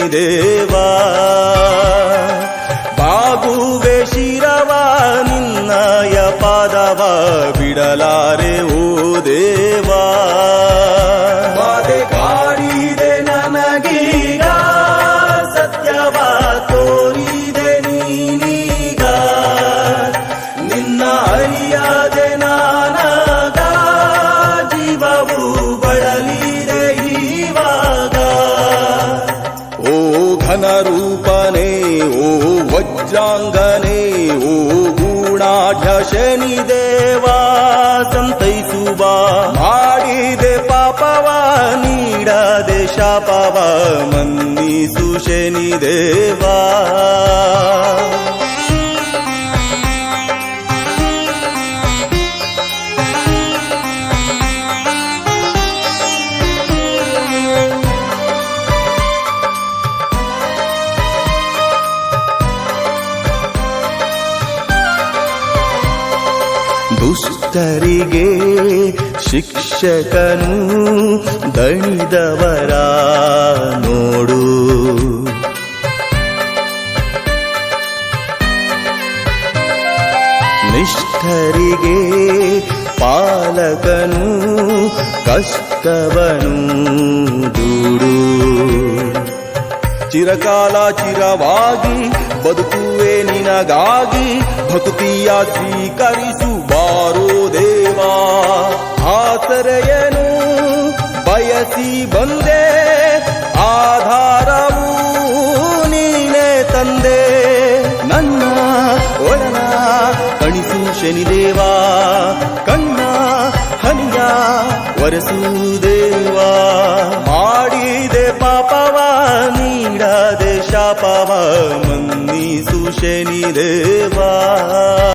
ಶನಿದೇವಾ. ಬಾಗುವೆ ಶಿರವ ನಿನ್ನಯ ಪಾದವ ಬಿಡಲಾರೆ ಓ ದೇವಾ. ಬಾಧೆ ಕಾಡಿದೆ ನನಗೀಗ ಸತ್ಯವ ತೋರಿದೆ ನೀನೀಗ. ನಿನ್ನ ಅರಿಯಾದೆ ನಾನಾಗ ಜೀವವು ಬಳಲಿದೆ ಈವಾಗ. ಓ ಘನರೂಪನೇ ಓ ವಜ್ರಾಂಗನೇ ಓ ಗೂಢಾಢ್ಯ ಶನಿದೇವಾ ಸಂತೈಸುವ. ಮಾಡಿದೆ ಪಾಪವ ನೀಡದೆ ಶಾಪವ ಮನ್ನಿಸು ಶನಿದೇವಾ. ದುಷ್ಟರಿಗೆ ಶಿಕ್ಷಕನು ದಣಿದವರ ನೋಡು. ನಿಷ್ಠರಿಗೆ ಪಾಲಕನು ಕಷ್ಟವನು ದೂಡು. ಚಿರಕಾಲ ಚಿರವಾಗಿ ಬದುಕುವೆ ನಿನಗಾಗಿ ಭಕ್ತಿಯ ಸ್ವೀಕರಿಸು ಬಾರೋ ದೇವಾ. ಆಸರೆಯನು ಬಯಸಿ ಬಂದೆ ಆಧಾರವು ನೀನೇ ತಂದೆ. ನನ್ನ ಒಡನ ಕಣಿಸು ಶನಿದೇವಾ. ಕಣ್ಣ ಹನಿಯ ಒರೆಸು ದೇವಾ. ಮಾಡಿದೆ ಪಾಪವ ನೀಡದೆ ಶಾಪವ ಮನ್ನಿಸು ಶನಿದೇವಾ.